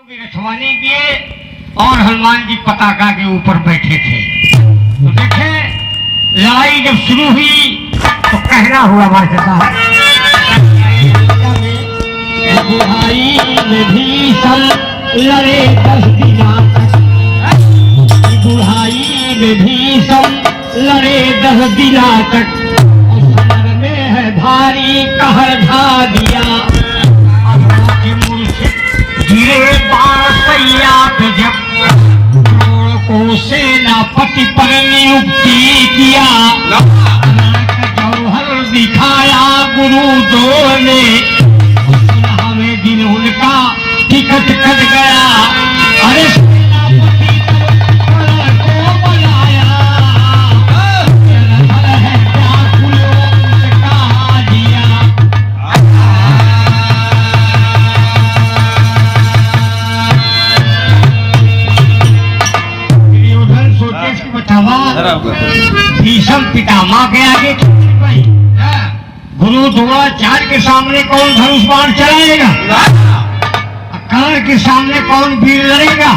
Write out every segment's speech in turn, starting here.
रखवाली किए और हनुमान जी पताका के ऊपर बैठे थे। तो देखे लड़ाई जब शुरू हुई तो कहना हुआ मर्यादा बुढ़ाई में भीषण लड़े 10 दिना तक, बुढ़ाई में भीषण लड़े 10 दिना तक, समर में है भारी कहर ढा दिया, गिरे बासैया पे जब करोड़ को सेनापति पर नियुक्ति किया, जौहर दिखाया गुरु दो ने, हमें दिन उनका टिकट कट गया। अरे सेनापति को बुलाया, है व्याकुल कहा दिया। भीषम पितामह के आगे गुरु द्रोणाचार्य के सामने कौन धनुष बाण चलाएगा, कर्ण के सामने कौन वीर लड़ेगा।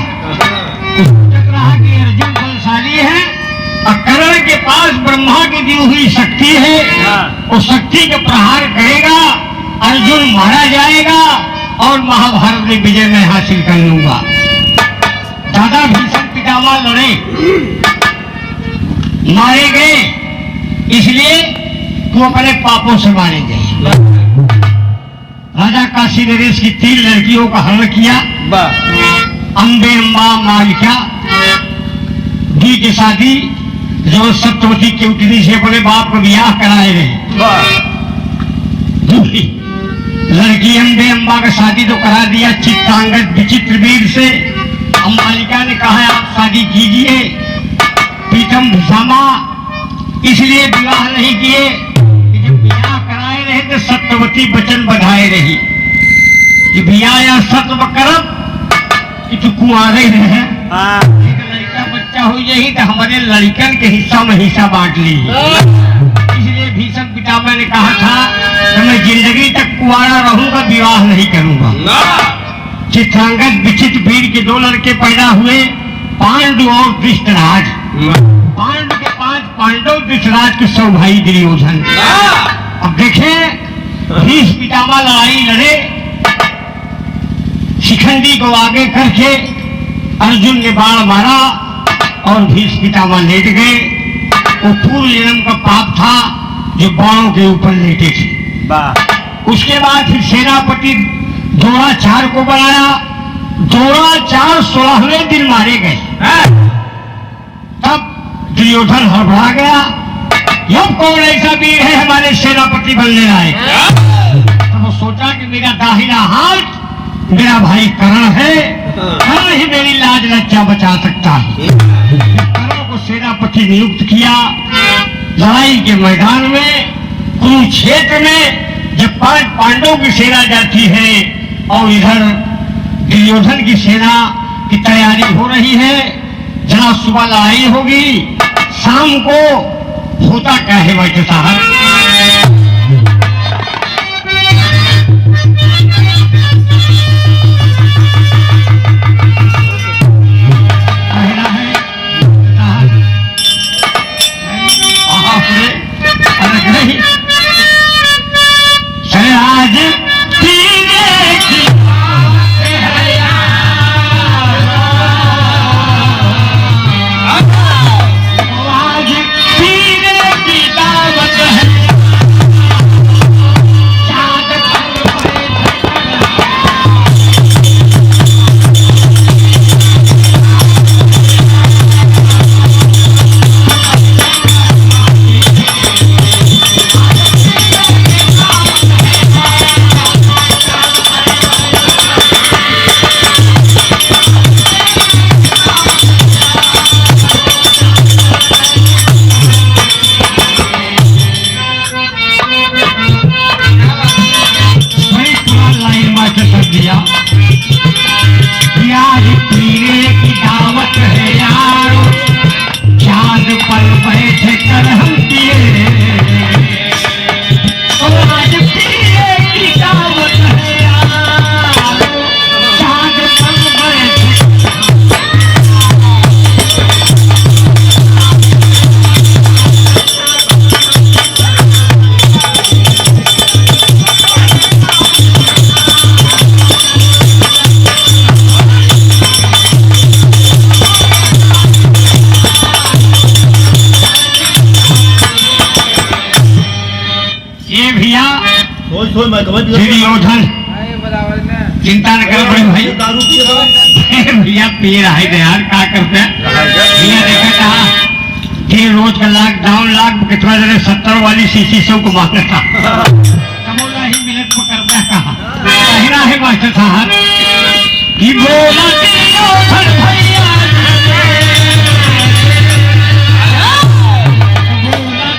रहा कि अर्जुन बलशाली है और कर्ण के पास ब्रह्मा की दी हुई शक्ति है, उस शक्ति का प्रहार करेगा, अर्जुन मारा जाएगा और महाभारत में विजय में हासिल कर लूंगा। दादा भीषम पितामह लड़े, मारे गए, इसलिए वो अपने पापों से मारे गए। राजा काशी नरेश की 3 लड़कियों का हरण किया, अम्बे अम्बा मालिका दी की शादी जो सत्यवती केवटी से अपने बाप को ब्याह कराए रहे। दूसरी लड़की अम्बे अम्बा का शादी तो करा दिया चित्रांगद विचित्र वीर से। अम्बालिका ने कहा आप शादी कीजिए, प्रीतम भीषमा इसलिए विवाह नहीं किए कि जब विवाह कराए रहे तो सत्यवती वचन बधाए रही कि विवाह या सत्व करब कि तू कुंवारे रहे, लड़का बच्चा हो यही तो हमारे लड़कन के हिस्सा में हिस्सा बांट ली। इसलिए भीषम पितामह ने कहा था कि मैं जिंदगी तक कुंवारा रहूंगा, विवाह नहीं करूंगा। चित्रांगद विचित्र वीर के 2 लड़के पैदा हुए, पांडु और धृतराज। पांडु के 5 पांडव, धृतराज के 100 भाई दुर्योधन। अब देखें भीष्म पितामह लड़ाई लड़े, शिखंडी को आगे करके अर्जुन ने बाण मारा और भीष्म पितामह लेट गए। वो पूर्व जन्म का पाप था जो बाणों के ऊपर लेटे थे। उसके बाद फिर सेनापति द्रोणाचार्य को बनाया, द्रोणाचार्य 16वें दिन मारे गए। तब दुर्योधन हड़बड़ा गया, अब कौन ऐसा वीर है हमारे सेनापति बनने लायक। तब वो सोचा कि मेरा दाहिना हाथ मेरा भाई कर्ण है, कर्ण ही मेरी लाज लज्जा बचा सकता है। कर्ण को सेनापति नियुक्त किया। लड़ाई के मैदान में कुरुक्षेत्र में जब 5 पांडवों की सेना जाती है और इधर दुर्योधन की सेना की तैयारी हो रही है, जहाँ सुबह लड़ाई होगी, शाम को होता क्या है वैसे साहब। है दुर्योधन चिंता न करो बड़े भाई, दारू पी रहा है भैया पी रहा है यार, क्या करते हैं भैया। देखा था कि रोज का लॉकडाउन कितना जगह 70 वाली शीशी सब को मांगा था, समोला ही मिनट को करना कहा कहना है मास्टर साहब कि बोला दुर्योधन भैया, बोला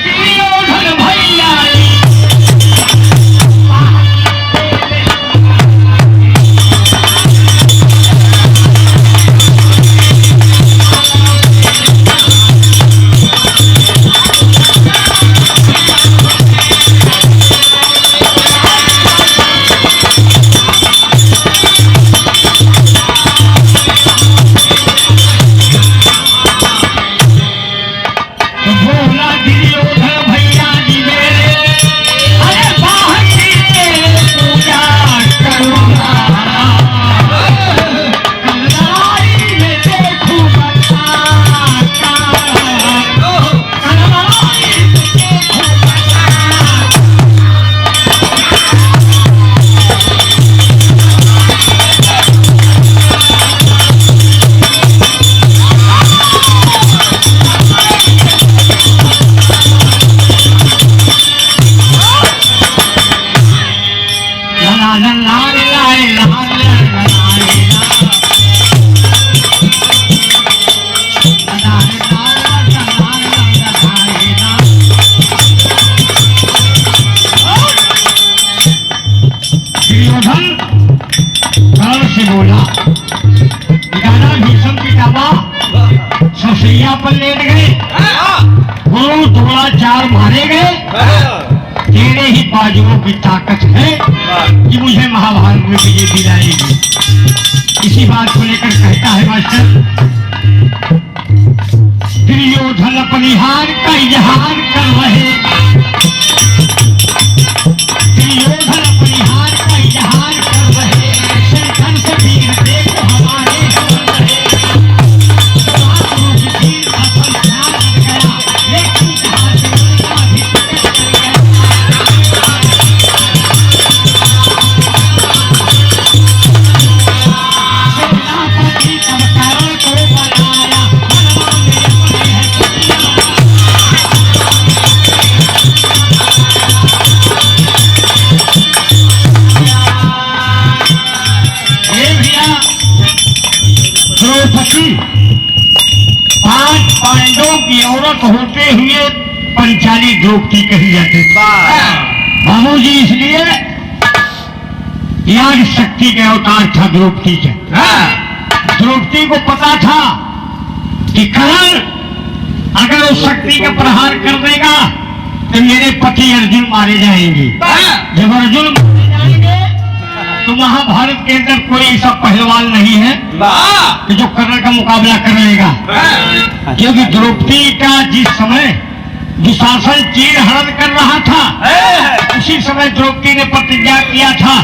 दुर्योधन भैया पर लेट गए, गुरु द्रोणाचार्य मारे गए। तेरे ही बाजुओं की ताकत है कि मुझे महाभारत में विजय दिलाएगी। इसी बात को लेकर कहता है मास्टर, दुर्योधन अपनी हार का इजहार कर रहे, दुर्योधन अपनी हार का इजहार कर रहे, शंकर से वीर देखो हमारे औरत होते हुए पंचाली द्रौपदी कही जाती। बाबू जी इसलिए याग शक्ति के अवतार था द्रौपदी के। द्रौपदी को पता था कि कर्ण अगर उस शक्ति का प्रहार कर देगा तो मेरे पति अर्जुन मारे जाएंगे। जब अर्जुन मारे जाएंगे तो महाभारत के अंदर कोई ऐसा पहलवान नहीं है कि जो कर्ण का मुकाबला कर लेगा, क्योंकि द्रौपदी का जिस समय दुशासन चीर हरण कर रहा था उसी समय द्रौपदी ने प्रतिज्ञा किया था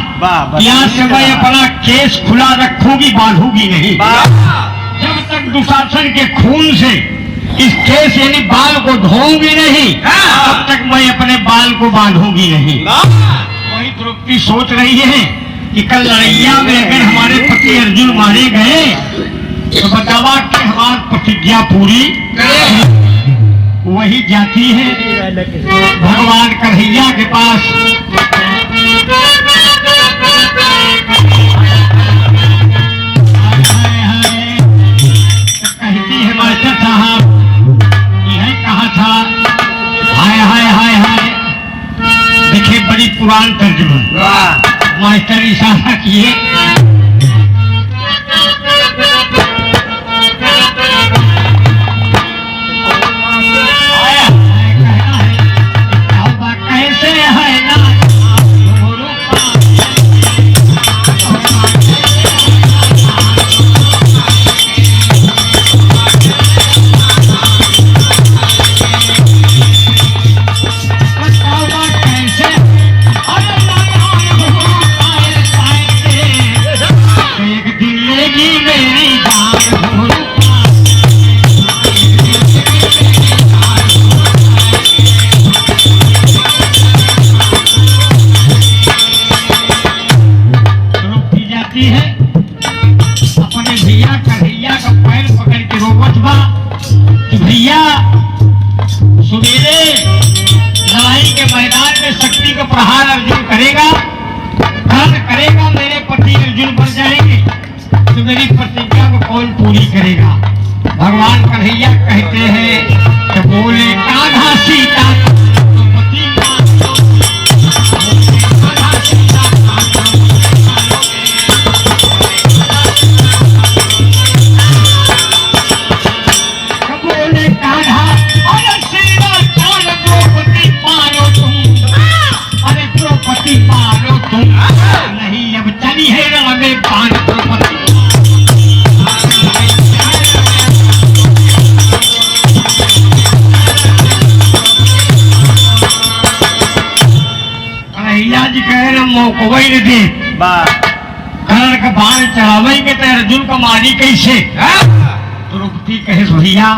कि आज से मैं अपना केस खुला रखूंगी, बांधूंगी नहीं। जब तक दुशासन के खून से इस केस यानी बाल को धोऊंगी नहीं तब तक मैं अपने बाल को बांधूंगी नहीं। वही द्रौपदी सोच रही है कि कल लड़ैया में अगर हमारे पति अर्जुन मारे गए तो बतावा कि हमारी प्रतिज्ञा पूरी वही जाती है भगवान कन्हैया के पास। कहती है मास्टर साहब यह कहा था, हाय हाय हाय हाय। देखिए बड़ी पुरान तर्जुमा, मास्टर इशारा किए रोवत बा कि भैया सुबेरे लड़ाई के मैदान में शक्ति का प्रहार अर्जुन करेगा, कर्ण करेगा, मेरे पति अर्जुन बन जाएंगे, तो मेरी प्रतिज्ञा को कौन पूरी करेगा। भगवान कन्हैया कहते हैं कि बोले कान्हा सीता नहीं अब चली है रण पान द्रौपदी। कन्हैया जी कह रहे मोकवई दे कर्ण का बाण चढ़ावेंगे तो अर्जुन को मारी कैसे। द्रौपदी कहे भैया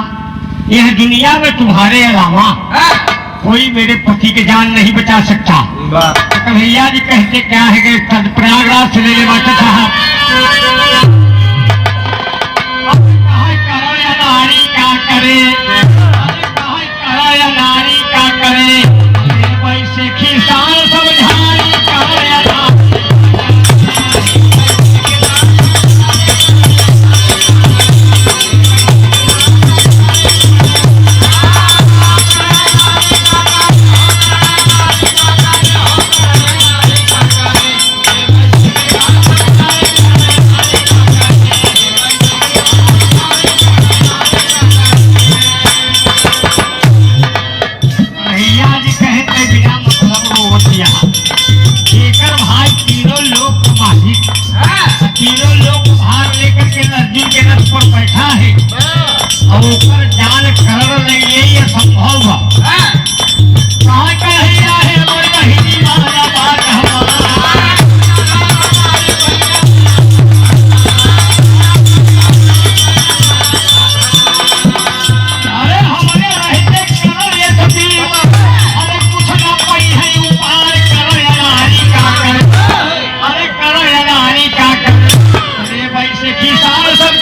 यह दुनिया में तुम्हारे अलावा कोई मेरे पति के जान नहीं बचा सकता। तो कन्हैया जी कहते क्या है कि प्रयागराज से ले ले बाटे साहब नारी क्या करे, नारी क्या करे, वैसे किसान समझाई बैठा है और ऊपर जान कर ले ये संभव कहाँ कन्हैया है मोर बहिनी मारा बात हमारा। अरे हमने रहते करो ये सभी अरे कुछ न पाई है उपार करो या नारी का कर, अरे करो या नारी का कर, अरे वैसे किसान सब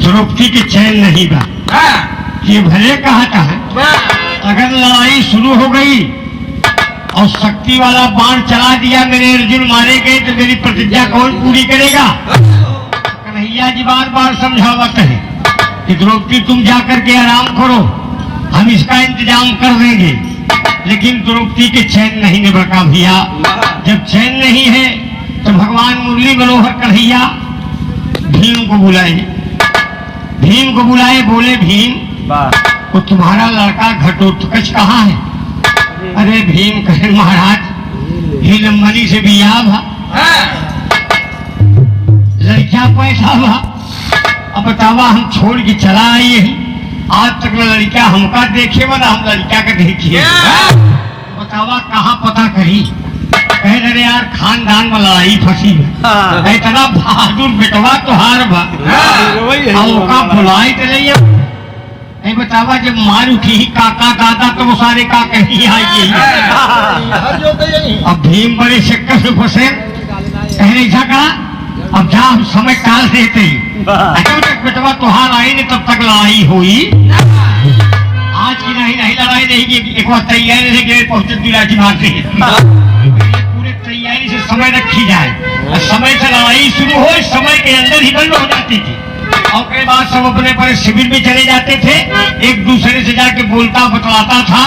द्रौपदी की चैन नहीं बा। ये भले कहता है अगर लड़ाई शुरू हो गई और शक्ति वाला बाण चला दिया, मेरे अर्जुन मारे गए तो मेरी प्रतिज्ञा कौन पूरी करेगा। कन्हैया जी बार बार समझावत है कि द्रौपदी तुम जाकर के आराम करो, हम इसका इंतजाम कर देंगे। लेकिन द्रौपदी के चैन नहीं निभा भैया। जब चैन नहीं है तो भगवान मुरली मनोहर कन्हैया भीम को बुलाए, भीम को बुलाए, बोले भीम वो तुम्हारा लड़का घटोत्कच कहाँ है। अरे भीम कहे महाराज ही लंबनी से बियाह भा, लड़किया पैसा भा, अब बतावा हम छोड़ के चला आई है, आज तक लड़किया हमका देखे वाला हम लड़किया का देखिए, बतावा कहाँ पता करी। कहे अरे यार खानदान में लड़ाई फंसी है, इतना बहादुर बेटवा तो हार भा का बुलाई तो नहीं बतावा जब मार उठी काका दादा तो वो सारे काका ही आएंगे। अब भीम बड़े चक्कर से फंसे, कहने ऐसा करा अब जा हम समय टाल देते ही, जब तक बेटवा तुहार आई नहीं तब तक लड़ाई हुई। आज की नहीं लड़ाई नहीं की, एक बार तैयारी से पहुंचे दुलाटी मारते पूरे तैयारी से समय रखी जाए, समय से लड़ाई शुरू हो समय के अंदर ही बंद हो जाती थी। और के बाद सब अपने पर शिविर में चले जाते थे, एक दूसरे से जाके बोलता बतलाता था,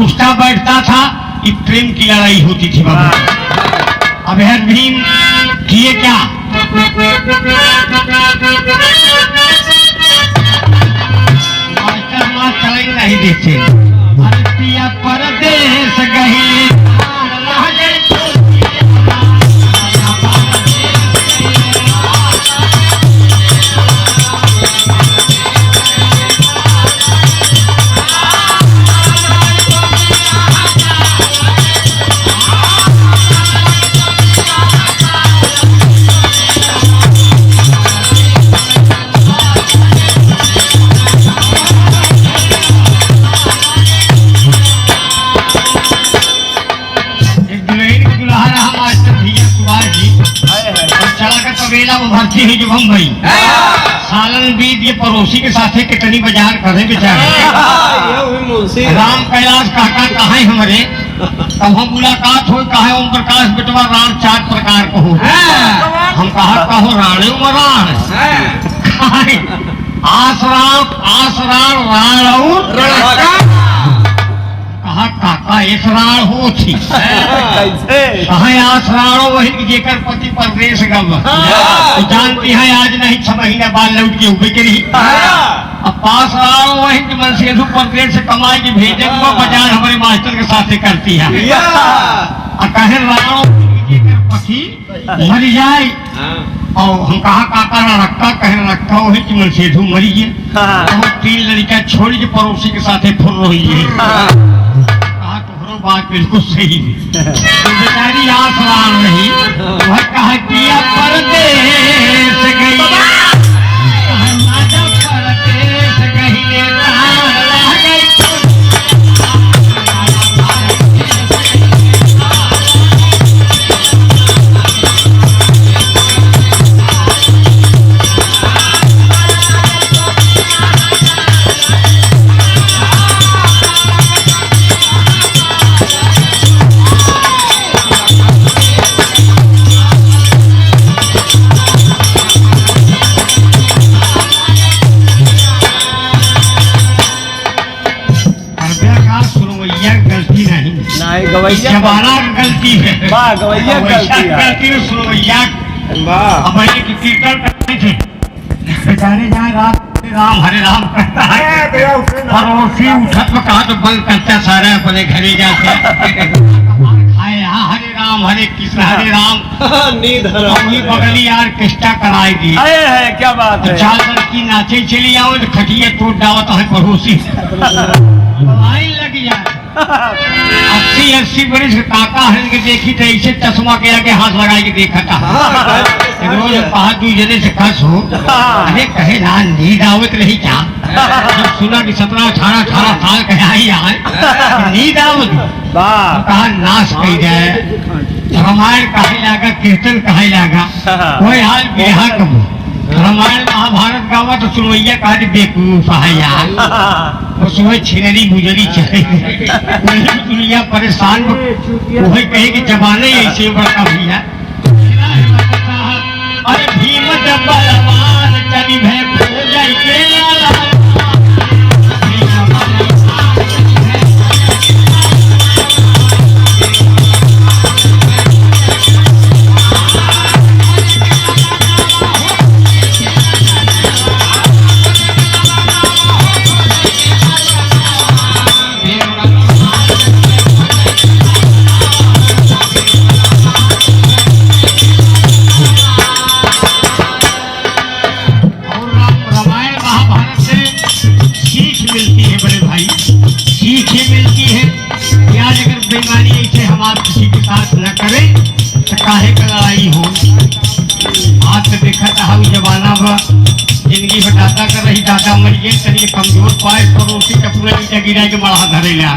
उठता बैठता था, ये प्रेम की लड़ाई होती थी बाबा। अब हर भीम किए क्या, चले नहीं देते, परदेश गए बीत ये पड़ोसी के साथ कितनी बाजार करे बेचारे। राम कैलाश काका कहा है हमारे, तब हम मुलाकात हो कहा ओम प्रकाश बेटवा राण 4 प्रकार को हो। हम कहा कहो राणे उमराण आसराण राण और कहा काका इसराण हो थी कहा आसराणो वही जेकर पति परदेश गव जानती है आज नहीं 6 महीने बाद लौट के उबे करी। अब पास राणो वही मन से परदेश से कमाई के भेजे बाजार हमारे मास्टर के साथ करती है। कहे राणो जेकर पति मर जाए और हम कहा काका रखा कहे रखा वही कि मन से मरी गए। 3 लड़का छोड़ी के पड़ोसी के साथ फुर रही है। बात बिल्कुल सही है। तो बेचारी आसरान नहीं वह कहा किया परदेश गई परदेश गई जबाना गलती है गवैया गलती में सुनवैया की कीर्तन करते थे बेचारे जहाँ राम हरे राम करता है पड़ोसी उठत में कहा तो बंद करता सारे अपने घरे जाके खाए यहाँ हरे राम हरे कृष्ण हरे राम नींद वही बगली यार किस्टा कराएगी क्या बात है। 4 लड़की नाचे चली आओ तो खटिया टूट डावत है पड़ोसी लाइन लग जाए। 80 बरस काका हर के देखी तो ऐसे चश्मा के आगे हाथ लगा के देखा था। रोज कहा 2 जने से खस हो अरे कहे ना नींद आवत रही क्या जब सुना कि 17-18 साल कहे आई यार नींद आवत कहा नाश कही जाए रामायण कहे लागा कीर्तन कहे लागा कोई हाल बिहार कब रामायण महाभारत गावा तो सुनवैया कहा बेकूफ है यार उसमें छिनरी गुजरी चले दुनिया परेशान वही कहे कि जमाने ऐसे बड़का भैया अरे भीम जब बलवान चली भै खो जाई के किसी के साथ न करे तो काहे का लड़ाई हो। आज तो देखा था जमाना में जिंदगी में दादा कर रही दादा मर गए तरी कमजोर पाए पड़ोसी का पूरा नीचा गिरा के बड़ा धरे ला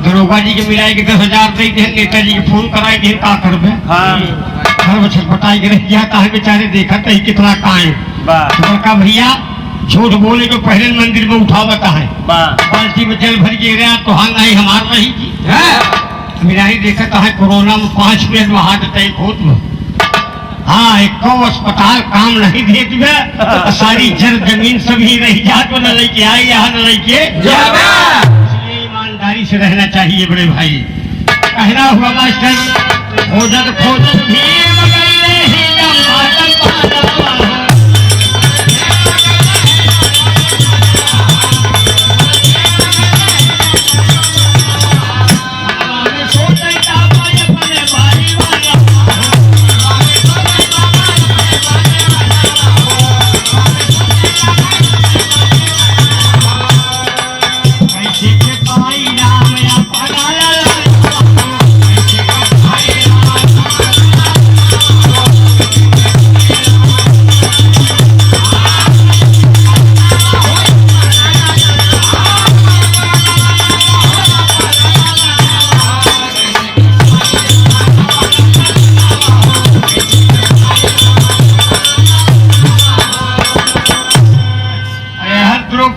दरोगा जी के मिलाए के 10,000 दे दे नेताजी के फोन कराए दे का करबे घर में छटपटाई के रह जाता है बेचारे देखा तो कितना काए बड़का भैया झूठ बोले तो पहले मंदिर में उठावता है बाल्टी में जल भर के रहा तो हाँ नहीं हमार रही थी मेरा ही देखा है कोरोना में 5 मिनट में हार्ट अटैक होत में हाँ एक अस्पताल काम नहीं देत में सारी जर जमीन सभी रही जात में न लेके आए यहाँ न लेके इसलिए ईमानदारी से रहना चाहिए बड़े भाई। कहना हुआ मास्टर खोजत खोजत भी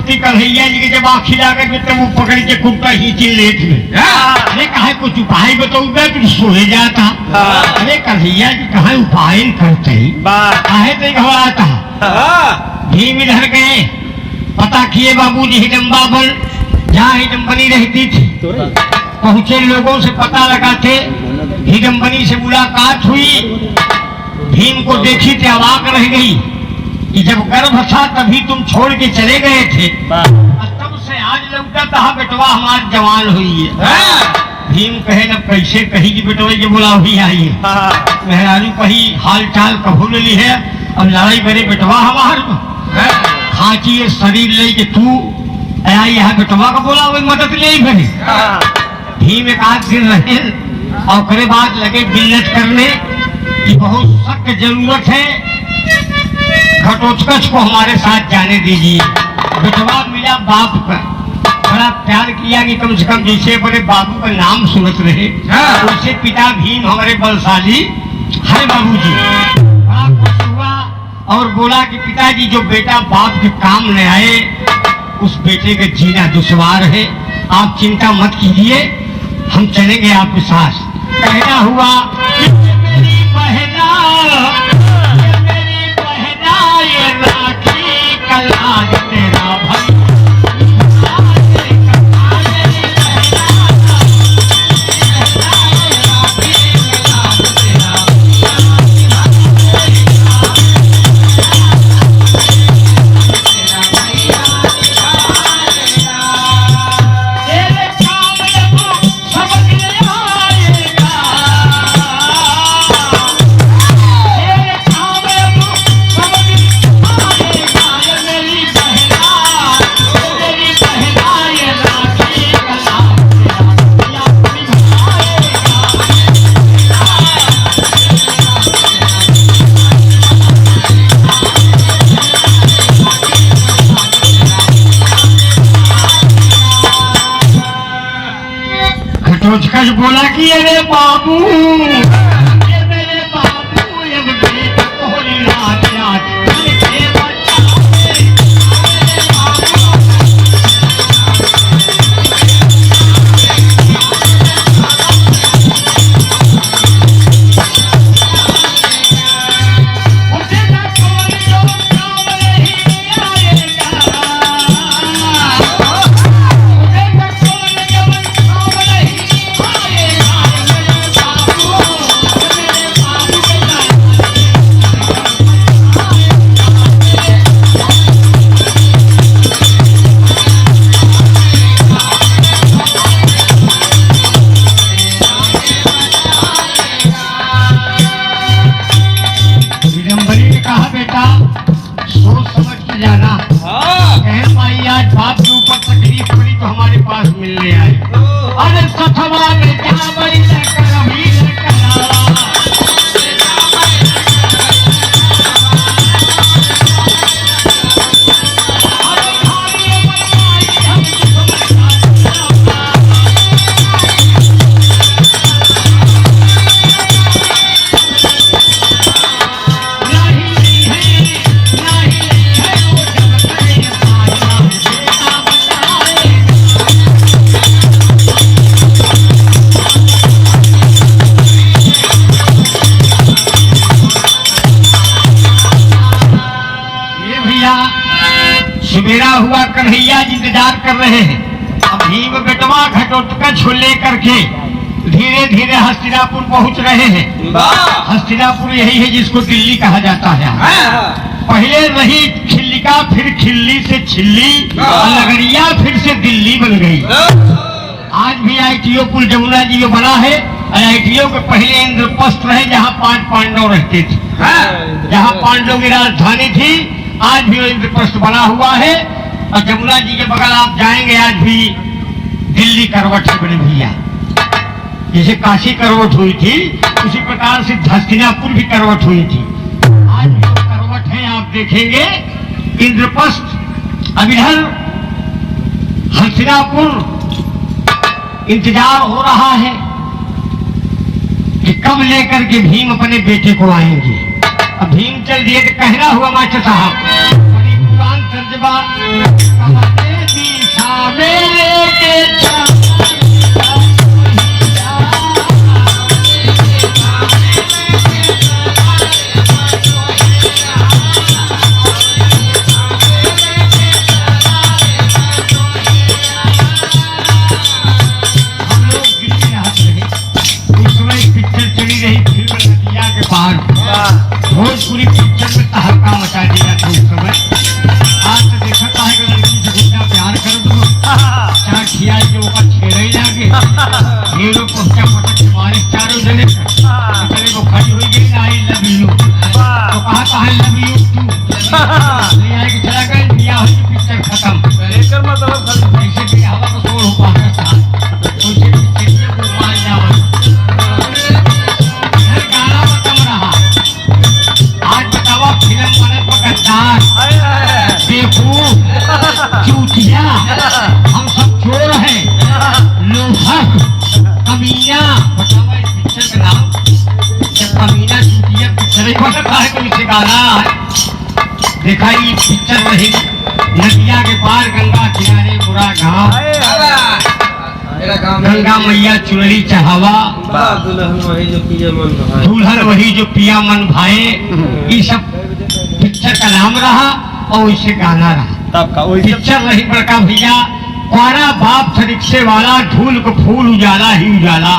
द्रौपदी कन्हैया जी के जब आँखी लागत में तब वो पकड़ के कुत्ता खींची लेट में। अरे कहा कुछ उपाय बताऊंगा तुम सोए जाता। अरे कन्हैया जी कहा उपाय करते ही काहे तो घबराता। भीम इधर गए, पता किए बाबूजी हिडम्बा बल जहाँ हिडम्बनी रहती थी पहुंचे, लोगों से पता लगाते, हिडम्बनी से मुलाकात हुई। भीम को देखी तो अवाक रह गई कि जब गर्भ था तभी तुम छोड़ के चले गए थे, तब से आज लौटा था बेटवा हमार जवान हुई है। भीम कहे न कैसे कही कि बेटवा ये बोला हुई आई है। मेहरारू कही हाल चाल कबूल ली है, अब लड़ाई करे बेटवा हमार खाची ये शरीर ले के तू आया यहाँ बेटवा का बोला वही मदद ले भरे। भीम एक आध दिन रहे और करे बाद लगे बिल्लत करने की बहुत सख्त जरूरत है, घटोत्कच को हमारे साथ जाने दीजिए। बेटवा मिला बाप का, बड़ा प्यार किया कि कम से कम जैसे बड़े बाबू का नाम सुनत रहे उससे पिता भीम हमारे बलशाली है बाबूजी। बड़ा खुश हुआ और बोला कि पिताजी जो बेटा बाप के काम न आए उस बेटे का जीना दुश्वार है, आप चिंता मत कीजिए, हम चलेंगे आपके साथ। कहना हुआ कि मेरी बहना ये राखी कलाज तेरा भाई। घटोत्कच बोला कि अरे बाबू ये मेरे बाबू ये बेटा कोहली रात रात मिलने आए। अरे सथवा में क्या बड़ी लेकर अभी सवेरा हुआ, कन्हैया जी इंतजार कर रहे हैं। अब भीम बेटवा घटोत्कच को लेकर के धीरे धीरे हस्तिनापुर पहुंच रहे हैं। हस्तिनापुर यही है जिसको दिल्ली कहा जाता है। पहले रही खिल्लिका, फिर खिल्ली से छिल्ली, नगरिया फिर से दिल्ली बन गई। आज भी ITO पुल जमुना जी में बना है। ITO के पहले इंद्रप्रस्थ रहे जहाँ 5 पांडव रहते थे, जहाँ पांडव की राजधानी थी। आज भी इंद्रप्रस्थ बना हुआ है और जमुना जी के बगल आप जाएंगे आज भी दिल्ली करवट है बड़े भैया। जैसे काशी करवट हुई थी उसी प्रकार से हस्तिनापुर भी करवट हुई थी। आज भी वो करवट है, आप देखेंगे इंद्रप्रस्थ। अब इधर हस्तिनापुर इंतजार हो रहा है कि कब लेकर के भीम अपने बेटे को आएंगे। अब भीम चल दिए तो कहना हुआ मास्टर साहब, बड़ी पुरान तर्जबा गाना देखा ये पिक्चर रही नदिया के पार गंगा किनारे बुरा गाँव गंगा मैया चुनरी चढ़ावा दुल्हन वही जो पिया मन भाई दुल्हन वही जो पिया मन भाए ये सब पिक्चर का नाम रहा और इसे गाना रहा तब का वही पिक्चर रही बड़का भैया पारा बाप था रिक्शे वाला धूल को फूल उजाला ही उजाला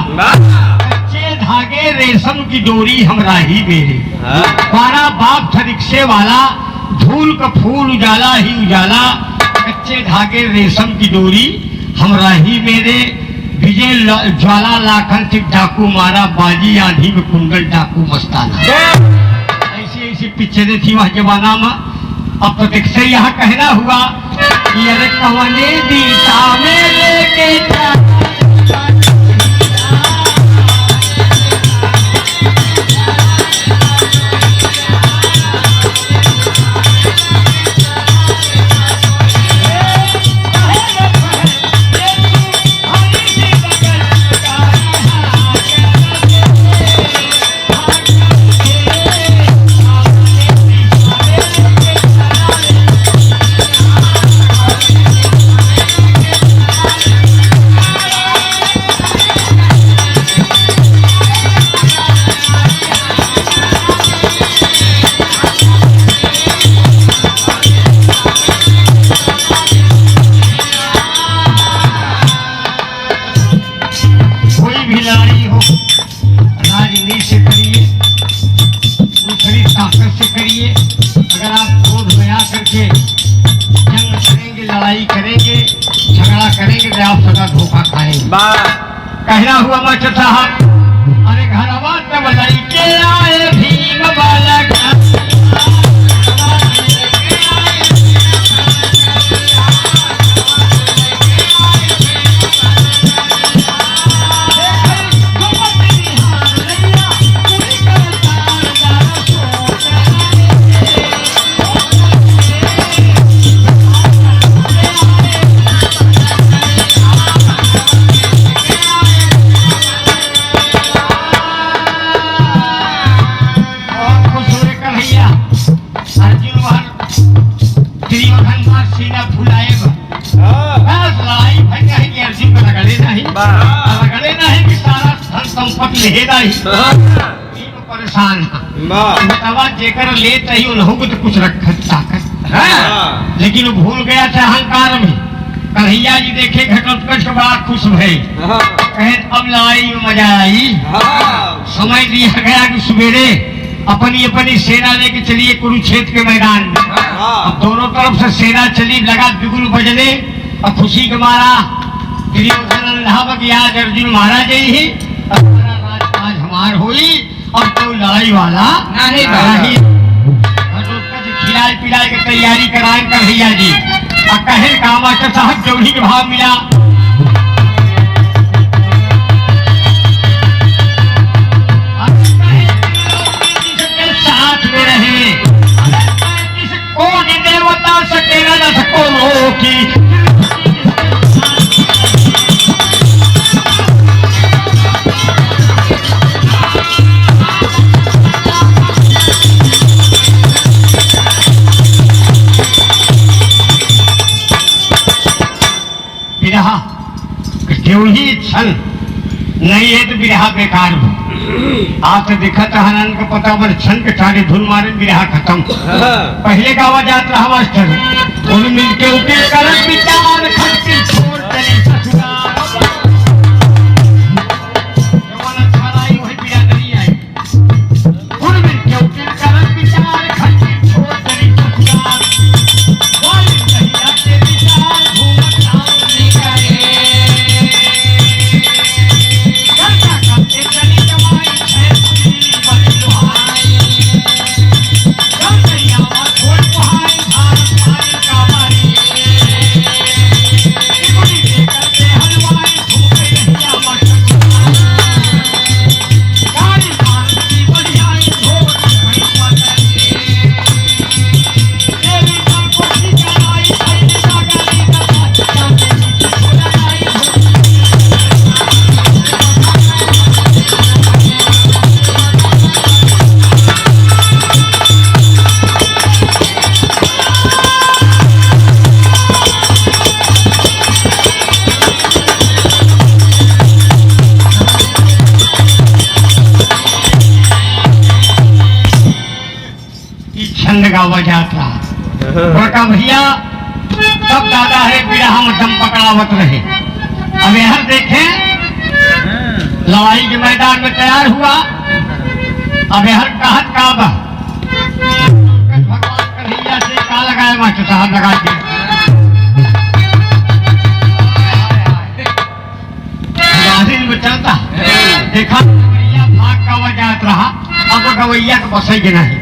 कच्चे धागे रेशम की डोरी हमरा ही मेरे पारा बाप था रिक्शे वाला धूल का फूल उजाला ही उजाला कच्चे धागे रेशम की डोरी हमरा ही मेरे विजय ज्वाला लाखन से डाकू मारा बाजी आंधी में कुंडल डाकू मस्ताना ऐसी ऐसी पिक्चरें थी वह जमाना में। अब तो देख से यहाँ कहना हुआ कि अरे कवने दिशा में लेके लड़ाई हो राजनीति से करिए दूसरी ताकत से करिए। अगर आप क्रोध में आकर के जंग करेंगे लड़ाई करेंगे झगड़ा करेंगे तो आप सदा धोखा खाएंगे। कहना हुआ मास्टर साहब अरे घरवा में बधाई के आए भीम बालक परेशान बतावा जेकर ले चाहिए उन्हों को तो कुछ रखत ताकत लेकिन वो भूल गया था अहंकार में। कन्हैया जी देखे घटोत्कच के बड़ा खुश भई कहे अब लड़ाई में मजा आई। समय दिया गया कि सवेरे अपनी अपनी सेना लेके चलिए कुरुक्षेत्र के मैदान में। अब दोनों तरफ से सेना चली लगा बिगुल बजने और खुशी के मारा दुर्योधन आज अर्जुन महाराज ही आज हमार हुई और कोई लड़ाई वाला नहीं खिलाई पिलाई की तैयारी कराए कन्हैया जी और कहे का मास्टर साहब जोड़ी के भाव मिला साथ में रहे कौन देवता सकेगा न सको रोकी ही छल नहीं है तो बिरहा बेकार हो। आप तो देखा था हनन को पता पर छन के सारे धुन मारे बिरहा खत्म। पहले का आवाज आता रहा मास्टर उन मिलके उठे कर विचार खर्ची छोड़ चले ससुराल जवाना छालाई वही बिरादरी आई उन मिलके उठे कर विचार खर्ची छोड़ चले ससुराल वाली कहिया के विचार घूमत सामने करे छोड़ गावा जात रहा। बड़का भैया तब दादा है बिरहा में दम पकड़ावत रहे। अब यह देखें लड़ाई के मैदान में तैयार हुआ। अब यह कहत का बा भगवान कन्हैया से का लगाए मास्टर साहब लगा दिए में चलता देखा गवैया भाग का वजात रहा। अब गवैया को बसे के नहीं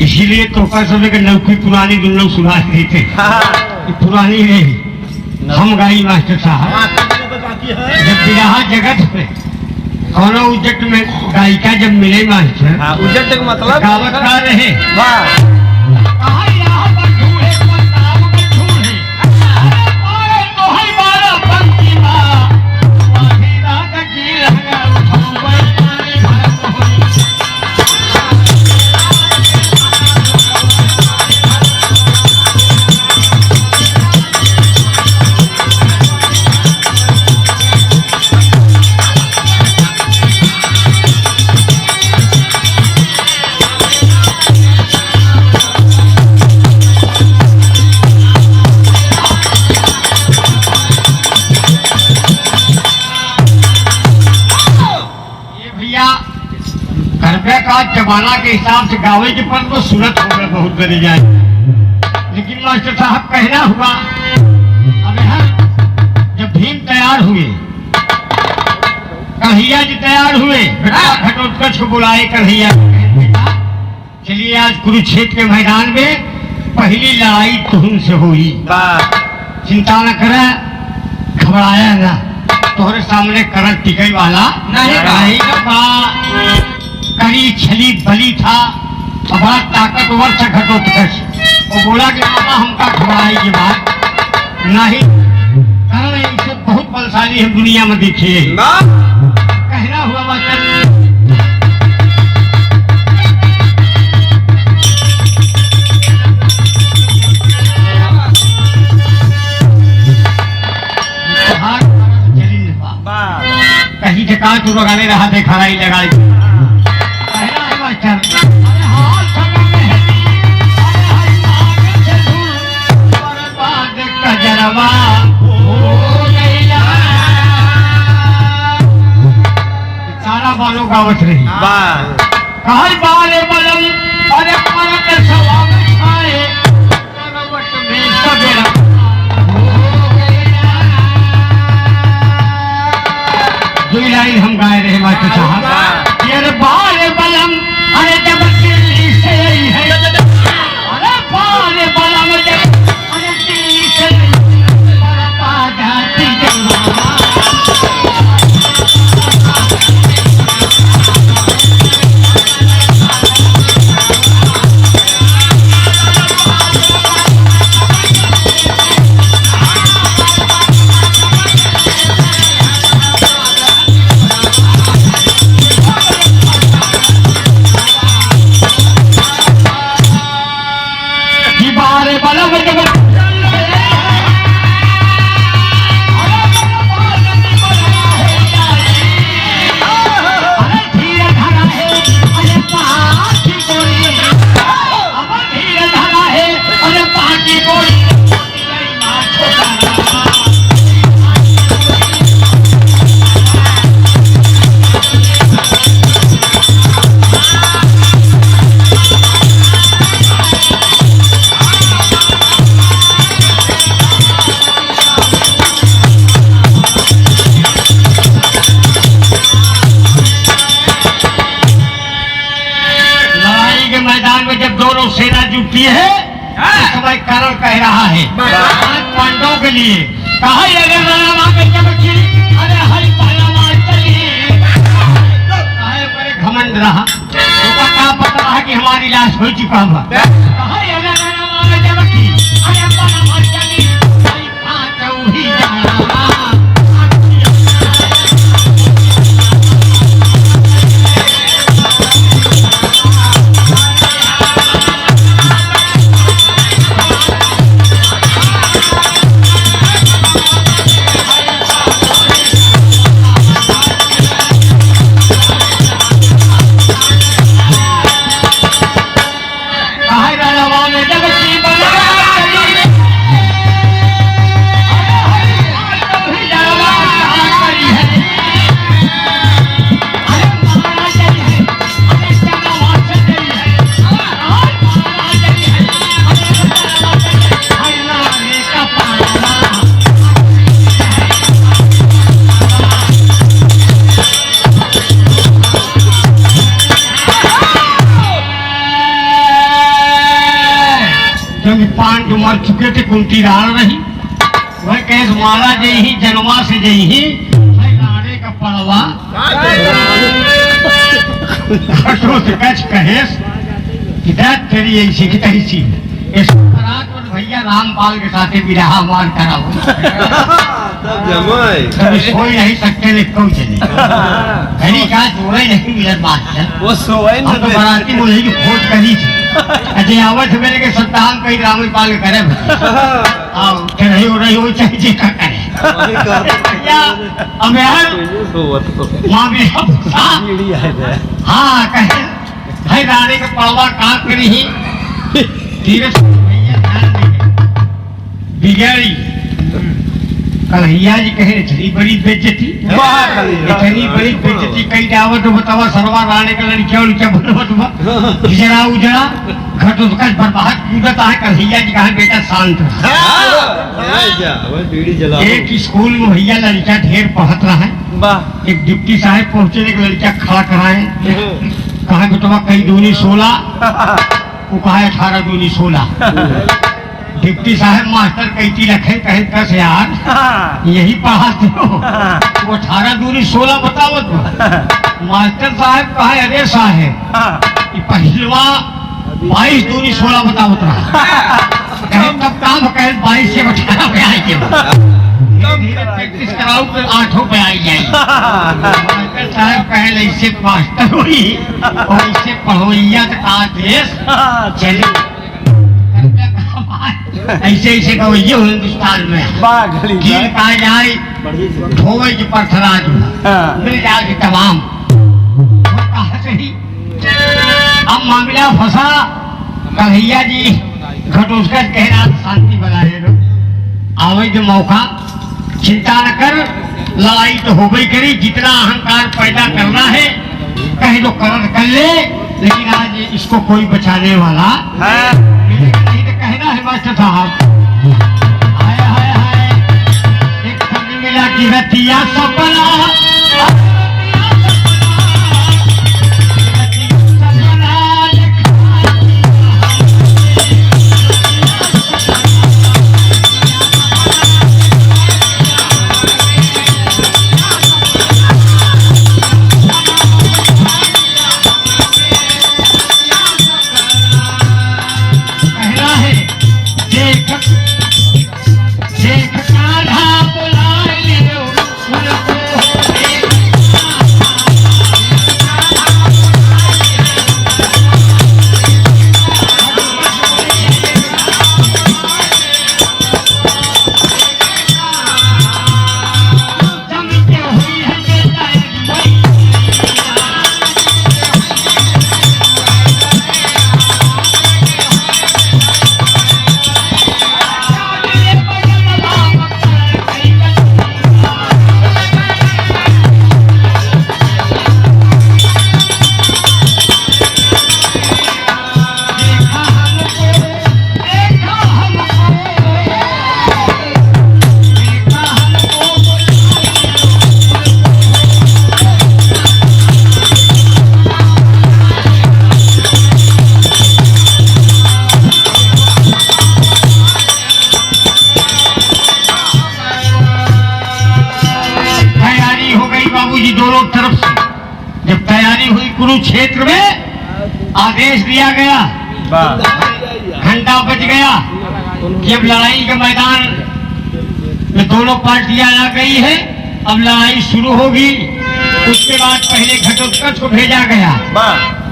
इसीलिए तो समय के नौकरी पुरानी दुन लोग सुना रहे थे। पुरानी नहीं हम गाई मास्टर साहब जब बिरहा जगत पे कौनो उजट में गायिका जब मिले मास्टर उजट का मतलब गावत का रहे का जमाना के हिसाब से गावे के पर तो सूरत हो गया बहुत बड़ी जाए। लेकिन मास्टर साहब कहना हुआ अब जब भीम तैयार हुए कन्हैया जी तैयार हुए घटोत्कच को बुलाए कन्हैया चलिए आज कुरुक्षेत्र के मैदान में पहली लड़ाई तुम से हुई। चिंता न करे घबराया ना तोहरे सामने करंट टिके वाला नहीं करी छली बली था और बड़ा ताकतवर से घटोत्कच वो बोला कि मामा हमका घबराई की बात नहीं कारण इसे बहुत बलशाली हम दुनिया में देखिए कहना हुआ मास्टर कहीं जगह तू लगाने रहा देखा रही लगाई सारा बालों गावत रही बाले बलम अरे परत सवा में छाए करवट में सवेरा दो लाइन हम गाए रहे मास्टर साहब ये बाले बलम अरे जब दिल्ली से है अरे बाले बलम जब अरे दिल्ली से बरपा जाती जवाना सेना जुटती है समय कारण कह रहा है पांडवों के लिए कहा अरे रामा के चमकी अरे हरी पहला मार चली काहे पर घमंड रहा उसका क्या पता रहा कि हमारी लाश हो चुका हुआ कहा अरे रामा के चमकी अरे पहला मार चली हरी पांच ही जाना पांच मर चुके थे कुंती राण नहीं वह कैस मारा जई ही जनवा से जई ही राणे का पड़वा खटो से कच कहेस कि दैट तेरी ऐसी की तैसी इस रात और भैया रामपाल के साथ भी रहा मार करा हो कभी सोई नहीं सकते ने क्यों चले घड़ी का जोड़े नहीं मिलत बात वो सोए हम तो बराती बोले की खोज करी थी अजय आवत मेरे के संतान कई रामपाल करे आओ के रही हो चाहिए का करे या अब यार मां भी हां कहे भाई रानी के पड़वा काट करी ही धीरे से भैया ध्यान दे बिगड़ी कन्हैया जी कहे इतनी बड़ी बेइज्जती इतनी बड़ी बेइज्जती कई दावत बतावा सरवा राणे का लड़किया उड़किया बनवत हुआ जरा उजड़ा घट उसका बर्बाद कूदता है कन्हैया जी कहा बेटा शांत एक स्कूल में भैया लड़किया ढेर पढ़त रहा है एक डिप्टी साहब पहुंचे एक लड़किया खड़ा कराए कहा बेटवा कई दूनी 16 वो कहा 18 दूनी 16 डिप्टी साहब मास्टर कैती रखे कहे 10,000 यही पढ़ाते हो वो 18 दूनी 16 बताओ तो मास्टर साहब कहे अरे साहब ये पहलवा 22 दूनी 16 बताओ रहा कहे तब काम कहे 22 से 18 पे आई के धीरे प्रैक्टिस कराओ तो 8 पे आई जाएगी मास्टर साहब कहे ऐसे मास्टर हुई और ऐसे पढ़ोइया का देश चले ऐसे ऐसे कहो ये हिंदुस्तान में गिर का जाए धोवे की पर्थराज मिल जाए तमाम कहा सही अब मामला फंसा कन्हैया जी घटोत्कच कहना शांति बनाए आवे जो मौका चिंता न कर लड़ाई तो हो गई करी जितना अहंकार पैदा करना है कहीं तो कर ले लेकिन आज इसको कोई बचाने वाला कहना है मास्टर साहब हाय हाय हाय एक खंड मिला की रतिया सपना देख कान्हा बुलाए उनको दोनों तरफ से जब तैयारी हुई कुरुक्षेत्र में आदेश दिया गया, घंटा बज गया कि अब लड़ाई के मैदान में दोनों पार्टियां आ गई है, अब लड़ाई शुरू होगी। उसके बाद पहले घटोत्कच को भेजा गया।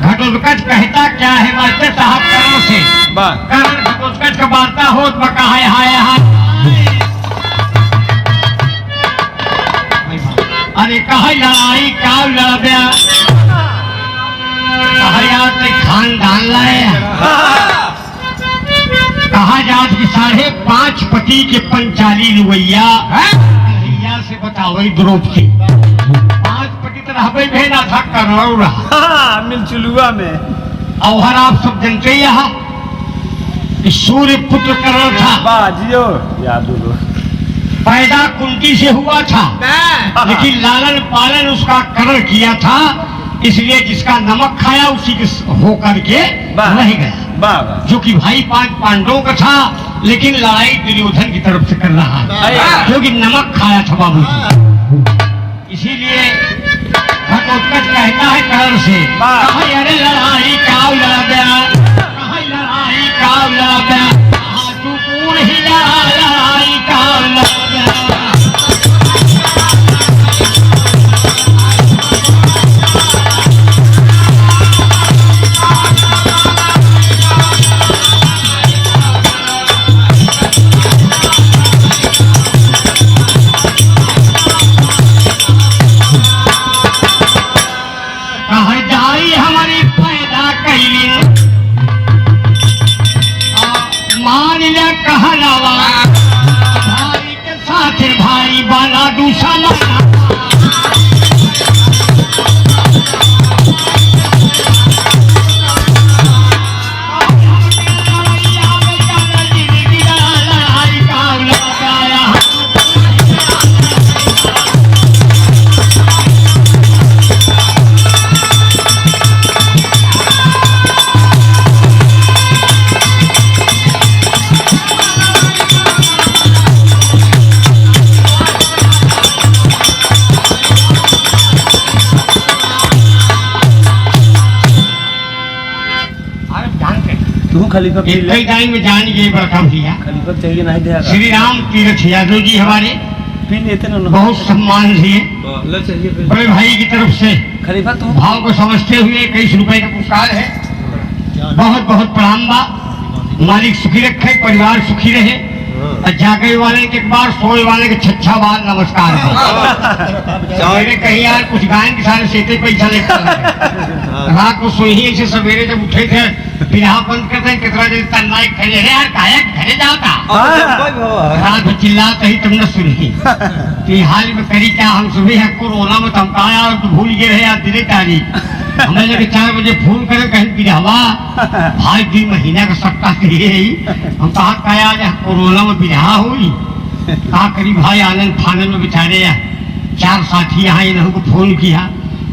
घटोत्कच कहता क्या है मास्टर साहब कर्ण से, कर्ण घटोत्कच का वार्ता हो तो कहा है हाय हाय, अरे कहा लड़ाई का लड़ा, कहा यार ते खानदान लाए, कहा जात कि 5.5 पति के 45 रुपया से बताओ द्रौपदी 5 पति तो रहबे भेना था करोड़ रहा मिल चुलुआ में। और आप सब जानते हैं यहाँ कि सूर्य पुत्र कर्ण था, बाजियो याद हो, पैदा कुंती से हुआ था, लेकिन लालन पालन उसका कर्ण किया था, इसलिए जिसका नमक खाया उसी के होकर के रह गया। जो कि भाई 5 पांडवों का था, लेकिन लड़ाई दुर्योधन की तरफ से कर रहा है, जो कि नमक खाया था बाबूजी। इसीलिए घटोत्कच कहता है कर्ण से, कहा अरे लड़ाई का लड़ा, कहा लड़ाई का लड़ा, तू पूर्ण ही लड़ाई का लड़ा। भाई के साथ भाई बाला दूसरा खलीफा कई टाइम में जान गए बरखा भैया, खलीफा चाहिए नहीं दे श्री राम तीर्थ यादव जी हमारे बहुत सम्मान दिए, बड़े भाई की तरफ से खलीफा तो भाव को समझते हुए 21 रुपए का पुरस्कार है। बहुत बहुत प्रणाम बा, मालिक सुखी रखे, परिवार सुखी रहे, और जागे वाले के बार सोए वाले के छच्छा बार नमस्कार सवेरे कहीं यार कुछ गायन के सारे सेते पैसा लेकर रात को सोई ही ऐसे सवेरे जब उठे थे बिना बंद करते हैं कितना देर तन्नाई खड़े हैं यार गायक घरे जाता रात में चिल्लाते ही तुमने सुनी कि हाल में करी क्या, हम सुबह है कोरोना में तुम कहा यार तो भूल गए रहे यार दिले तारीख हमें लगे 4 बजे फोन करे कहीं बिरहवा भाई 2 महीना का सप्ताह दिए हम कहा आज कोरोना में बिरहा हुई कहा करी भाई आनंद फानंद में बेचारे 4 साथी यहाँ इन्हों को फोन किया,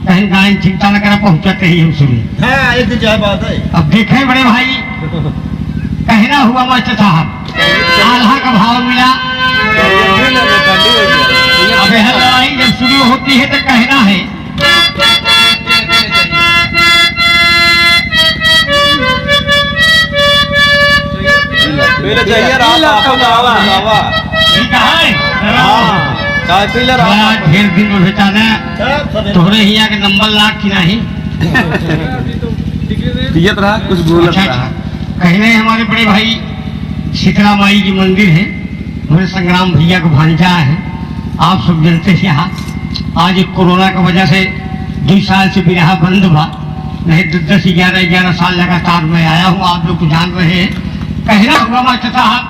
कहीं गायन चिंता न करा पहुंचाते ही हम सुने। बात है अब देखे बड़े भाई कहना हुआ मास्टर साहब आल्हा का भाव मिला। अब यह लड़ाई जब शुरू होती है तो कहना है ढेर दिन में बेचाना तोहरे हिया के नंबर लाख की नहीं रहा कुछ बोल अच्छा, कहने हमारे बड़े भाई शीतला माई की मंदिर है, हमारे संग्राम भैया को भांजा है, आप सब जानते हैं। यहाँ आज कोरोना की वजह से 2 साल से बिरहा बंद हुआ, नहीं 10 11 साल लगातार मैं आया हूँ, आप लोग को जान रहे हैं। कहना हुआ मास्टर साहब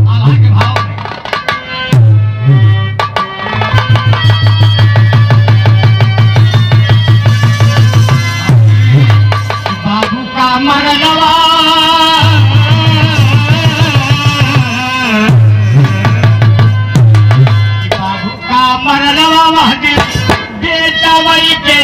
आल्हा के भाव में बाबू का मरनवा बाबू का मरनवा वह बेटा वही के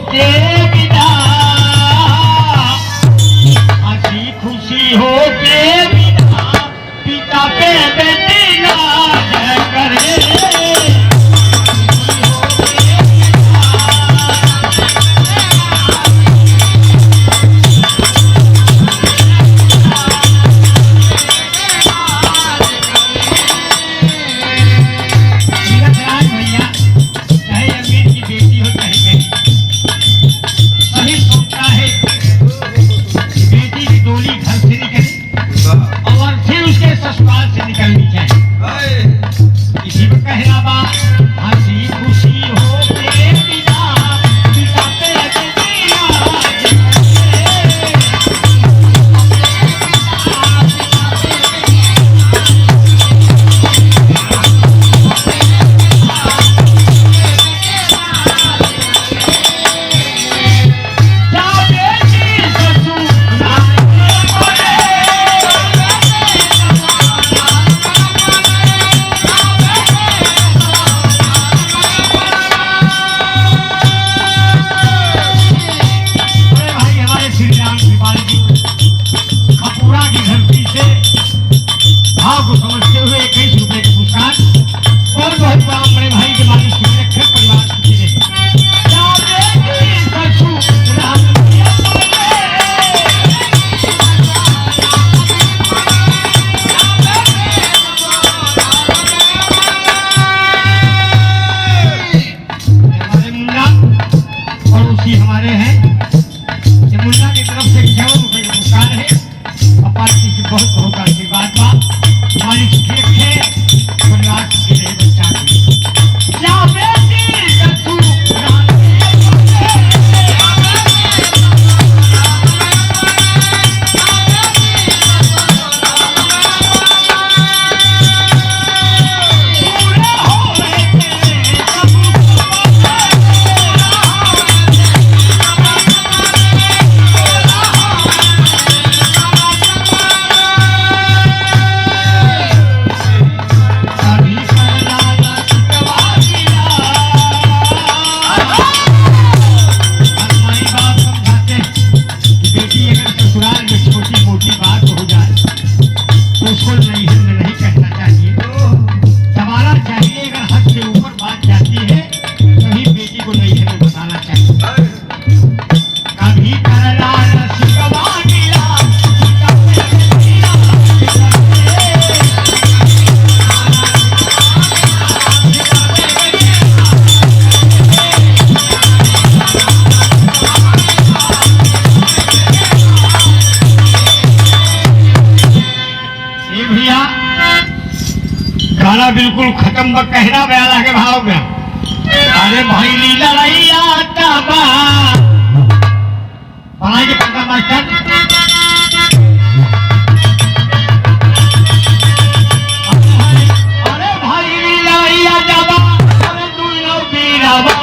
के बिना, हंसी खुशी हो के बिना, पिता पे बेटी नाज करे। गाना बिल्कुल खत्म कहना बया लागे भाव में। अरे भाई लीला रैया तबा बनाइए पता मास्टर। अरे भाई लीला रैया तबा, अरे दुनिया बीरावा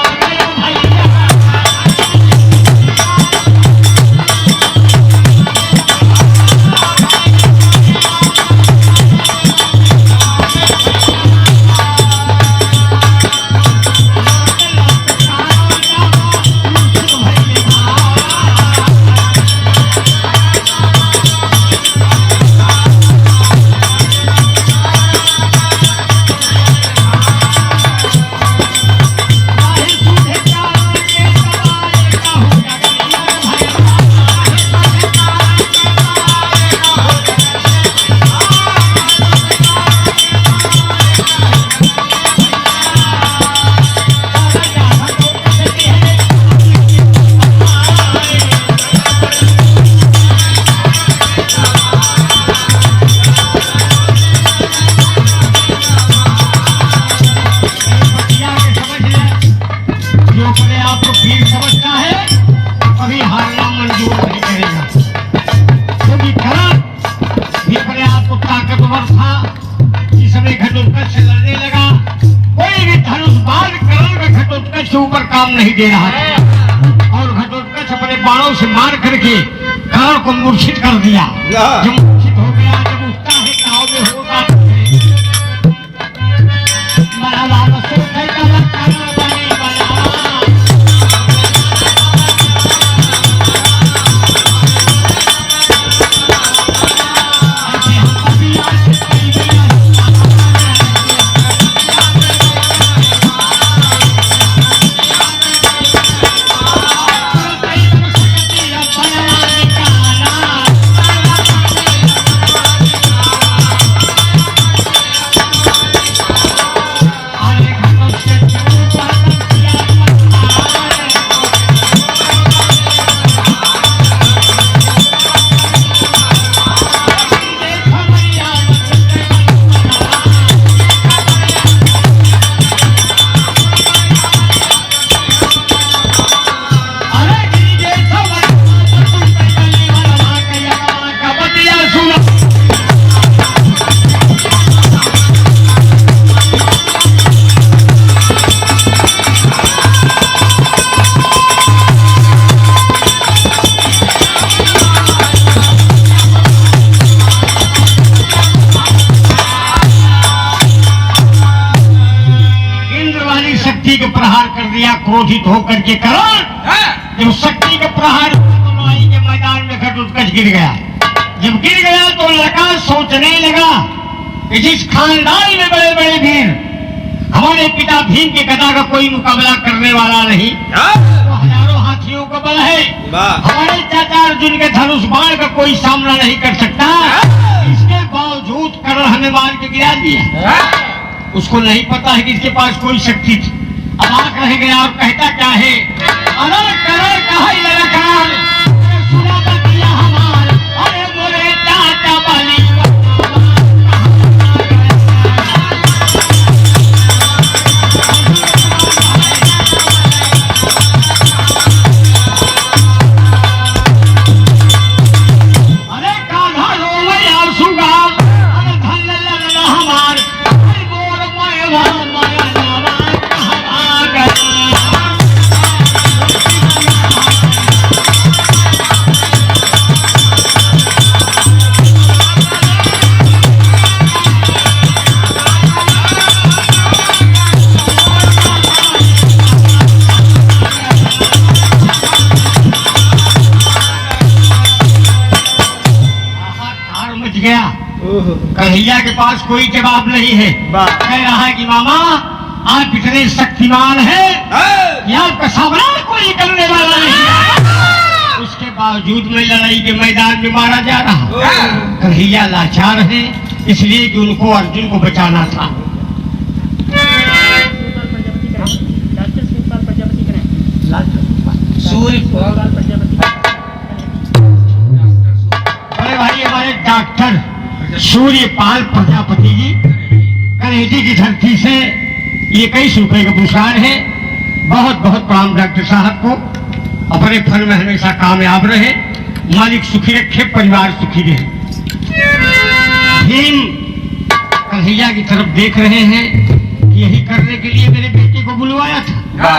नहीं दे रहा था और घटोत्कच अपने बाणों से मार करके कर्ण को मूर्छित कर दिया। जब मूर्छित हो गया, जब उठता है गाँव में होगा बड़ा प्रहार कर दिया। क्रोधित होकर के करण जब शक्ति का प्रहार तो लड़ाई के मैदान में घटोत्कच गिर गया। जब गिर गया तो लड़का सोचने लगा कि जिस खानदान में बड़े बड़े वीर, हमारे पिता भीम के गदा का कोई मुकाबला करने वाला नहीं, तो हजारों हाथियों का बल है, हमारे चाचा अर्जुन के धनुष बाण का कोई सामना नहीं कर सकता। इसके बावजूद कर्ण हमें मार के गिरा दिया। उसको नहीं पता है कि इसके पास कोई शक्ति थी। अबाक रह गया और कहता क्या है, अरे करण कहा ललकार, सुना बतिया हमार, अरे मोरे चाचा बली गया। कन्हैया के पास कोई जवाब नहीं है। कह रहा है कि मामा आप इतने शक्तिमान हैं कि आपका सामना कोई करने वाला नहीं। उसके बावजूद में लड़ाई के मैदान में मारा जा रहा। कन्हैया लाचार है, इसलिए कि उनको अर्जुन को बचाना था। अरे भाई हमारे डॉक्टर सूर्यपाल प्रजापति जी कनेडी की धरती से ये कई रुपए का पुरस्कार है। बहुत बहुत प्रणाम डॉक्टर साहब को। अपने फन में हमेशा कामयाब रहे, मालिक सुखी रखे, परिवार सुखी रहे। भीम कन्हैया की तरफ देख रहे हैं कि यही करने के लिए मेरे बेटे को बुलवाया था।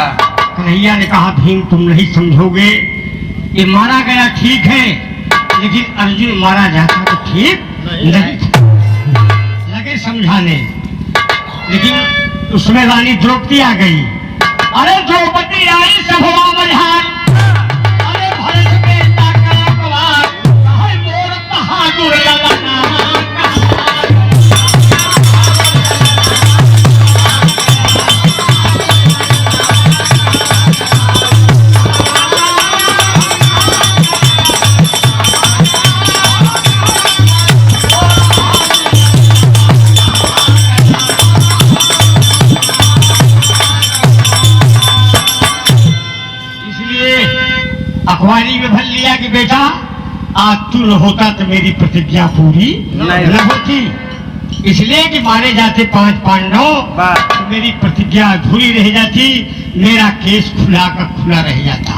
कन्हैया ने कहा भीम तुम नहीं समझोगे, ये मारा गया ठीक है, लेकिन अर्जुन मारा जाता तो ठीक नहीं था। लगे समझाने, लेकिन उसमें रानी द्रौपदी आ गई। अरे द्रौपदी आई सभवा मझार, अरे भरत बेटा का कुमार, कहे मोर बहादुर ललना। अखबारी में भर लिया कि बेटा आज तू न होता तो मेरी प्रतिज्ञा पूरी न होती। इसलिए कि मारे जाते 5 पांडव तो मेरी प्रतिज्ञा अधूरी रह जाती, मेरा केस खुला का खुला रह जाता।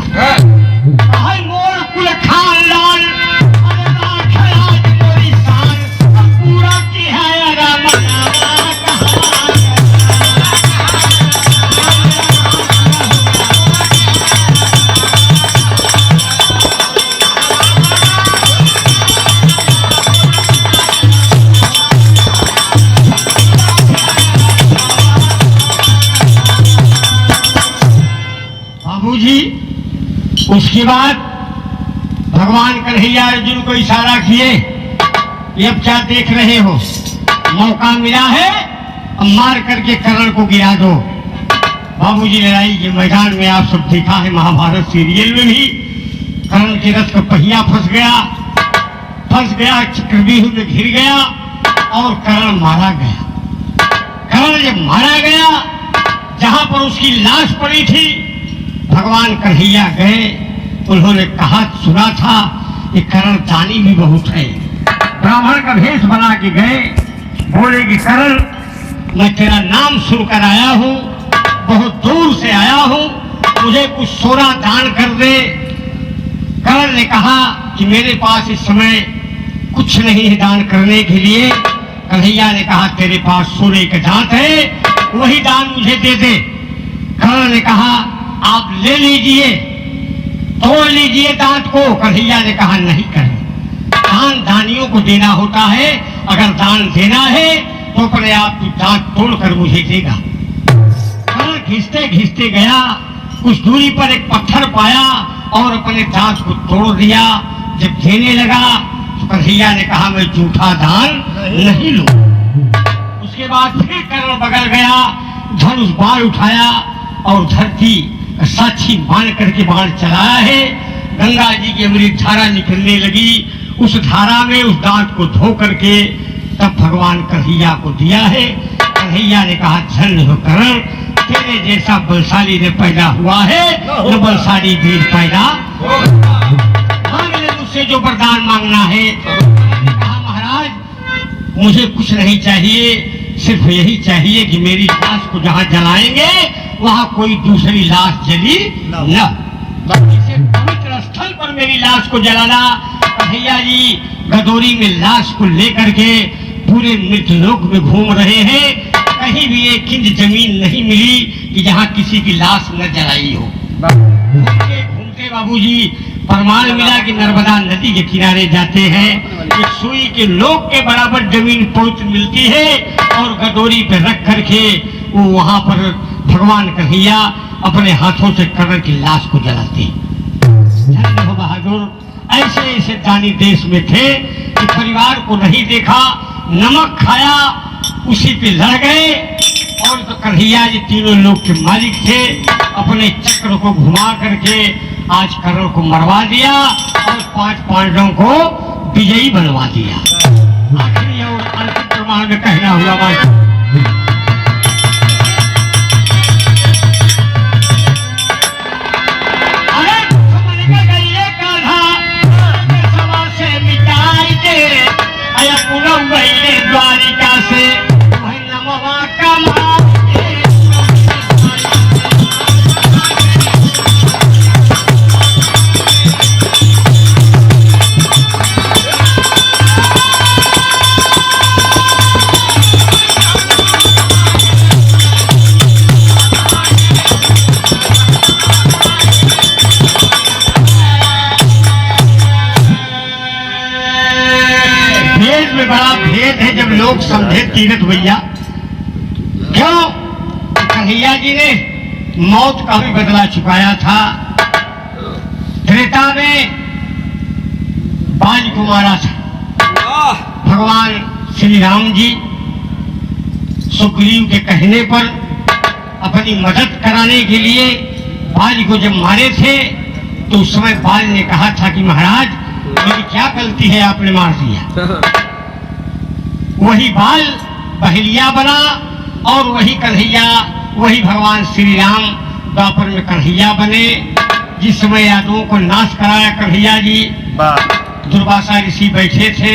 मोर कुल खानदान पूरा की है राम। जी उसके बाद भगवान कन्हैया अर्जुन को इशारा किए, ये अब क्या देख रहे हो, मौका मिला है अब मार करके कर्ण को गिरा दो। बाबूजी लड़ाई के मैदान में आप सब देखा है, महाभारत सीरियल में भी कर्ण के रथ का पहिया फंस गया, चक्रव्यूह में घिर गया और कर्ण मारा गया। कर्ण जब मारा गया, जहां पर उसकी लाश पड़ी थी, भगवान कन्हैया गए, उन्होंने कहा सुना था कि कर्ण दानी भी बहुत है। ब्राह्मण का भेष बना के गए, बोले कि कर्ण मैं तेरा नाम सुनकर आया हूँ, बहुत दूर से आया हूँ, मुझे कुछ सोना दान कर दे। कर्ण ने कहा कि मेरे पास इस समय कुछ नहीं है दान करने के लिए। कन्हैया ने कहा तेरे पास सोने का दांत है, वही दान मुझे दे दे। कर्ण ने कहा आप ले लीजिए, तोड़ लीजिए दांत को। कन्हैया ने कहा नहीं करें, दान दानियों को देना होता है, अगर दान देना है तो अपने आप दांत तोड़कर मुझे देगा। कर्ण घिसते घिसते गया, कुछ दूरी पर एक पत्थर पाया और अपने दांत को तोड़ दिया। जब देने लगा तो कन्हैया ने कहा मैं झूठा दान नहीं लूं। उसके बाद फिर कर्ण बगल गया, धनुष बाण उठाया और धरती का साक्षी मान करके बाण चलाया है। गंगा जी की अमृत धारा निकलने लगी, उस धारा में उस दांत को धो करके तब भगवान कन्हैया को दिया है। कन्हैया ने कहा धन्य हो कर्ण, तेरे जैसा बलशाली ने पैदा हुआ है, न बलशाली वीर पैदा मांग ले मुझसे जो वरदान मांगना है। कहा महाराज मुझे कुछ नहीं चाहिए, सिर्फ यही चाहिए कि मेरी लाश को जहाँ जलाएंगे वहाँ कोई दूसरी लाश जली न, इसे पवित्र स्थल पर मेरी लाश को जलाना। कन्हैया जी गदोरी में लाश को लेकर के पूरे मृतलोक में घूम रहे हैं, कहीं भी एक इंच जमीन नहीं मिली कि जहाँ किसी की लाश न जलाई हो। घूमते घूमते बाबूजी प्रमाण मिला कि नर्मदा नदी के किनारे जाते हैं, एक सुई के लोग के बराबर जमीन पवित्र मिलती है और गदोरी पे रख करके वो वहां पर भगवान कन्हैया अपने हाथों से कर्ण की लाश को जलाते। धन्य हो बहादुर, ऐसे ऐसे दानी देश में थे कि परिवार को नहीं देखा, नमक खाया उसी पे लड़ गए। और तो कन्हैया जी तीनों लोग के मालिक थे, अपने चक्र को घुमा करके आज कर्ण को मरवा दिया और 5 पांडवों को विजयी बनवा दिया। आखिरी और अंतिम प्रमाण में कहना हुआ बात, द्वारिका से नमवा कमा बड़ा भेद है जब लोग समझे तीरथ भैया। क्यों? कन्हैया जी ने मौत का भी बदला चुकाया था। त्रेता में बाज को मारा था। भगवान श्री राम जी सुग्रीव के कहने पर अपनी मदद कराने के लिए बाज को जब मारे थे तो उस समय बाज ने कहा था कि महाराज मेरी क्या गलती है, आपने मार दिया। वही बाल बहेलिया बना और वही कन्हैया, वही भगवान श्री राम द्वापर में कन्हैया बने। जिस समय यादवों को नाश कराया कन्हैया जी, दुर्वासा ऋषि बैठे थे,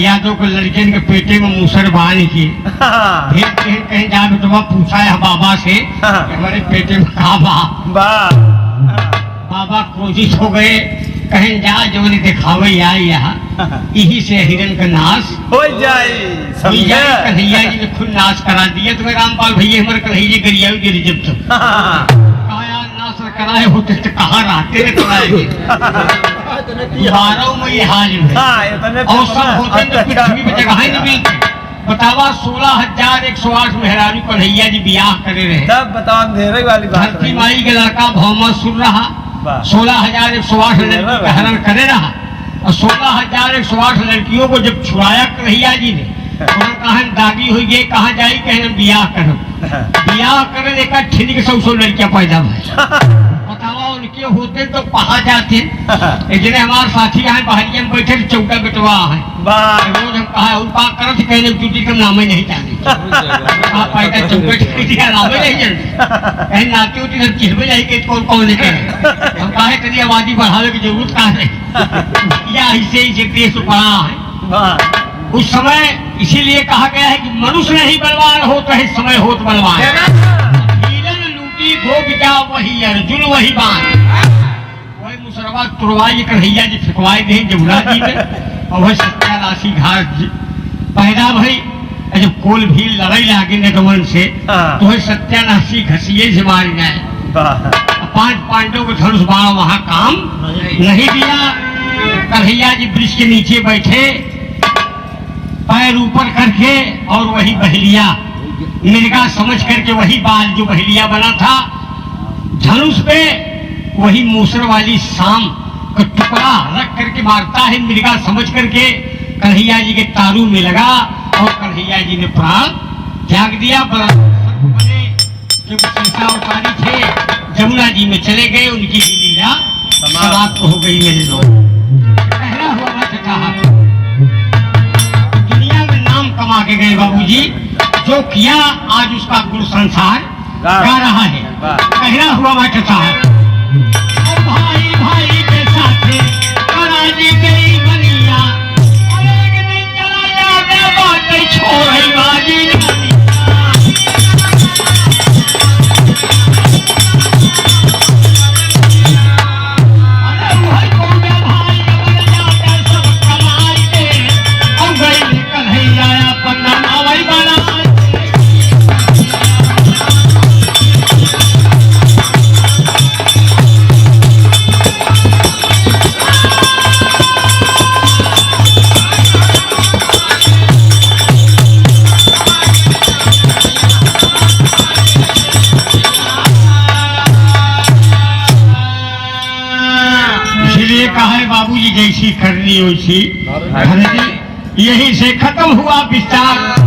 यादव को लड़के के पेटे में मूसर बांध के फिर कहीं जा बेटवा पूछा है बाबा से हमारे पेटे में कहा बाबा क्रोधित हो गए, कहीं जा जबरी दिखावे यहाँ यही से हिरण का नाश हो जाए। कन्हैया जी ने खुद नाश करा दिया। तो रामपाल भैया हमारे कन्हैया गरिया गिरी जब तक कहा नाश कराए होते तो कहाँ रहते रे कराएंगे 12 में हाल है और सब होते तो पृथ्वी पे जगह ही नहीं मिलती। बतावा 16,108 मेहरारू कन्हैया जी ब्याह करे रहे। तब बताओ अंधेरे वाली बात। धरती माई के लड़का भौमा सुन रहा 16,108 लड़की का हरण करे रहा और 16,108 लड़कियों को जब छुड़ाया कन्हैया जी ने कहा दागी हुई गई, कहाँ जाई कहे ब्याह करो। ब्याह करे देखा ठीक 100 लड़कियां पैदा हुई। बतावा उनके होते तो कहाँ जाते। जिन्हें हमारे साथी यहाँ बहरिया में बैठे चौका बेटवा है रोज हम कहा उनका करत कहने ड्यूटी का नाम ही नहीं जाने पैदा चौका नाम ही नहीं जानते कहीं नाती उती सब चिल्बे जाए कि कौन कौन लेके हम कहे कभी आबादी बढ़ावे की जरूरत कहा है या ऐसे ही देश बड़ा है। उस समय इसीलिए कहा गया है कि मनुष्य नहीं बलवान हो तो है समय होत बलवान। लूटी गोपिका वही अर्जुन वही बाण, वही मुसरवा तुरवाई कन्हैया जी फिकवाई दे जमुना जी में और वही सत्यानाशी घाट पैदा भई। जब कोल भी लड़ाई लागे नगवन से तो वही सत्यानाशी घसिए से मारी जाए। 5 पांडवों को धनुष बाण वहां काम नहीं दिया। कन्हैया जी वृक्ष के नीचे बैठे पैर ऊपर करके और वही बहेलिया मिर्गा समझ करके वही बाल जो बहेलिया बना था धनुष पे वही मूसर वाली शाम का टुकड़ा रख करके मारता है मिर्गा समझ करके कन्हैया जी के तारू में लगा और कन्हैया जी ने प्राण त्याग दिया। बने जब शीशा उतारी थे जमुना जी में चले गए, उनकी भी लीला समाप्त हो गई। मेरे लोग पहला हुआ मत कहा दुनिया में नाम कमा के गए बाबूजी, जो किया आज उसका गुण संसार गा रहा है। पहला हुआ मत कहा भाई भाई के साथ कराजी गई बनिया, एक दिन चला जाने बात छोड़ बाजी बाबूजी जैसी करनी वैसी, यही से खत्म हुआ विस्तार।